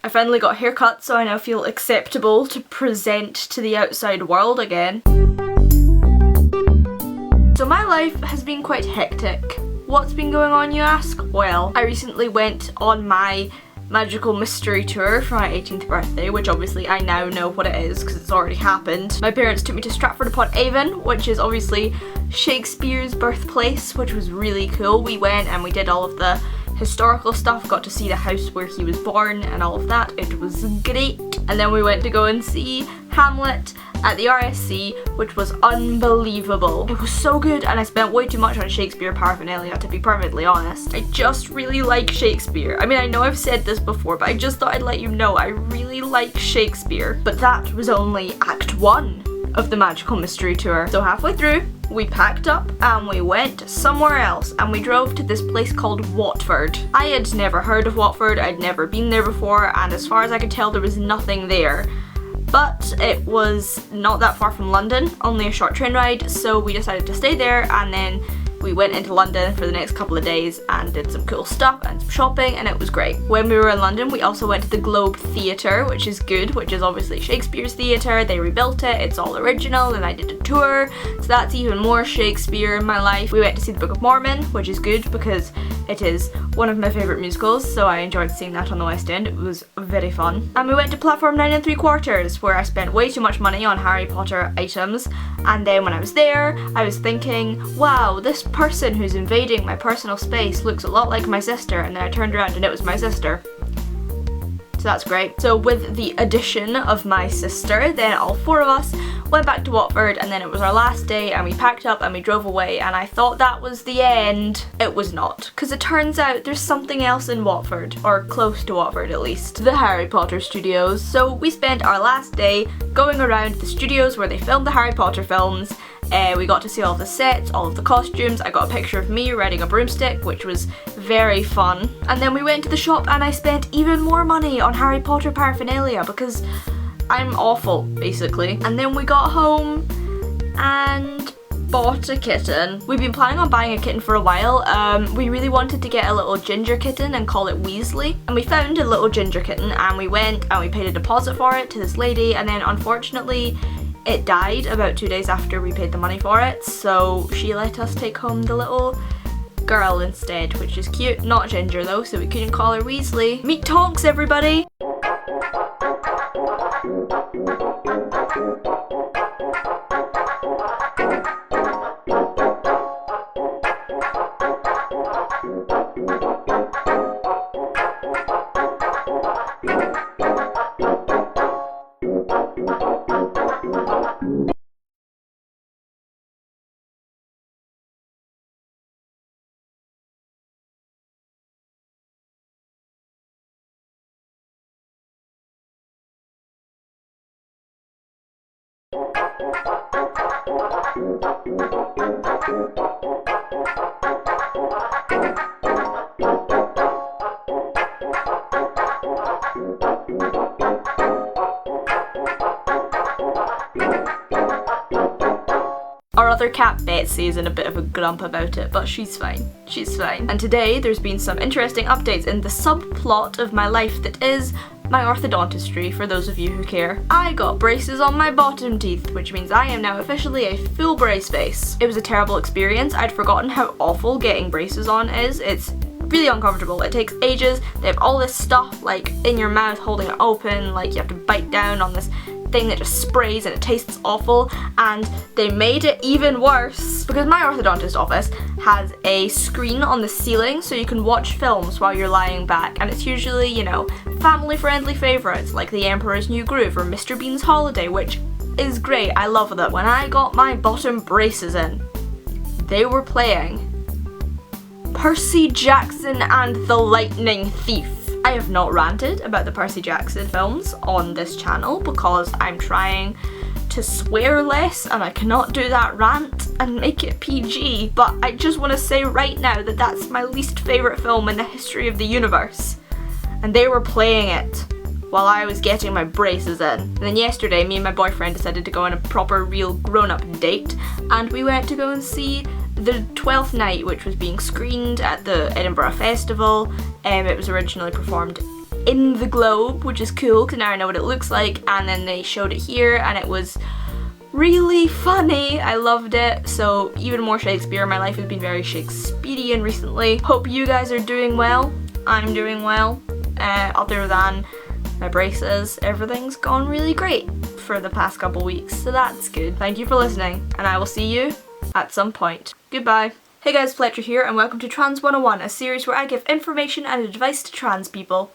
I finally got a haircut, so I now feel acceptable to present to the outside world again. So my life has been quite hectic. What's been going on, you ask? Well, I recently went on my magical mystery tour for my 18th birthday, which obviously I now know what it is because it's already happened. My parents took me to Stratford-upon-Avon, which is obviously Shakespeare's birthplace, which was really cool. We went and we did all of the historical stuff, got to see the house where he was born and all of that. It was great. And then we went to go and see Hamlet at the RSC, which was unbelievable. It was so good, and I spent way too much on Shakespeare paraphernalia, to be perfectly honest. I just really like Shakespeare. I mean, I know I've said this before, but I just thought I'd let you know I really like Shakespeare. But that was only Act 1 of the Magical Mystery Tour. So halfway through, we packed up and we went somewhere else, and we drove to this place called Watford. I had never heard of Watford, I'd never been there before, and as far as I could tell there was nothing there. But it was not that far from London, only a short train ride, so we decided to stay there, and then we went into London for the next couple of days and did some cool stuff and some shopping, and it was great. When we were in London, we also went to the Globe Theatre, which is good, which is obviously Shakespeare's theatre. They rebuilt it, it's all original, and I did a tour, so that's even more Shakespeare in my life. We went to see the Book of Mormon, which is good because it is one of my favourite musicals, so I enjoyed seeing that on the West End. It was very fun. And we went to Platform 9 3/4, where I spent way too much money on Harry Potter items, and then when I was there, I was thinking, wow, this person who's invading my personal space looks a lot like my sister, and then I turned around and it was my sister. So that's great. So with the addition of my sister, then all four of us went back to Watford, and then it was our last day and we packed up and we drove away, and I thought that was the end. It was not, because it turns out there's something else in Watford, or close to Watford at least, the Harry Potter studios. So we spent our last day going around the studios where they filmed the Harry Potter films. We got to see all of the sets, all of the costumes. I got a picture of me riding a broomstick, which was very fun. And then we went to the shop and I spent even more money on Harry Potter paraphernalia because I'm awful, basically. And then we got home and bought a kitten. We've been planning on buying a kitten for a while. We really wanted to get a little ginger kitten and call it Weasley. And we found a little ginger kitten, and we went and we paid a deposit for it to this lady, and then unfortunately it died about 2 days after we paid the money for it, so she let us take home the little girl instead, which is cute. Not ginger though, so we couldn't call her Weasley. Meet Tonks, everybody! Our other cat Betsy is in a bit of a grump about it, but she's fine. She's fine. And today there's been some interesting updates in the subplot of my life that is my orthodontistry, for those of you who care. I got braces on my bottom teeth, which means I am now officially a full brace face. It was a terrible experience. I'd forgotten how awful getting braces on is. It's really uncomfortable. It takes ages. They have all this stuff like in your mouth holding it open, like you have to bite down on this thing that just sprays and it tastes awful, and they made it even worse because my orthodontist office has a screen on the ceiling so you can watch films while you're lying back, and it's usually, you know, family friendly favourites like The Emperor's New Groove or Mr. Bean's Holiday, which is great. I love them. When I got my bottom braces in, they were playing Percy Jackson and the Lightning Thief. I have not ranted about the Percy Jackson films on this channel because I'm trying to swear less and I cannot do that rant and make it PG, but I just want to say right now that that's my least favourite film in the history of the universe, and they were playing it while I was getting my braces in. And then yesterday me and my boyfriend decided to go on a proper real grown-up date, and we went to go and see The 12th Night, which was being screened at the Edinburgh Festival. It was originally performed in the globe, which is cool because now I know what it looks like, and then they showed it here and it was really funny. I loved it. So even more Shakespeare. My life has been very Shakespearean recently. Hope you guys are doing well. I'm doing well. Other than my braces, everything's gone really great for the past couple weeks, so that's good. Thank you for listening, and I will see you at some point. Goodbye. Hey guys, Fletcher here, and welcome to Trans 101, a series where I give information and advice to trans people.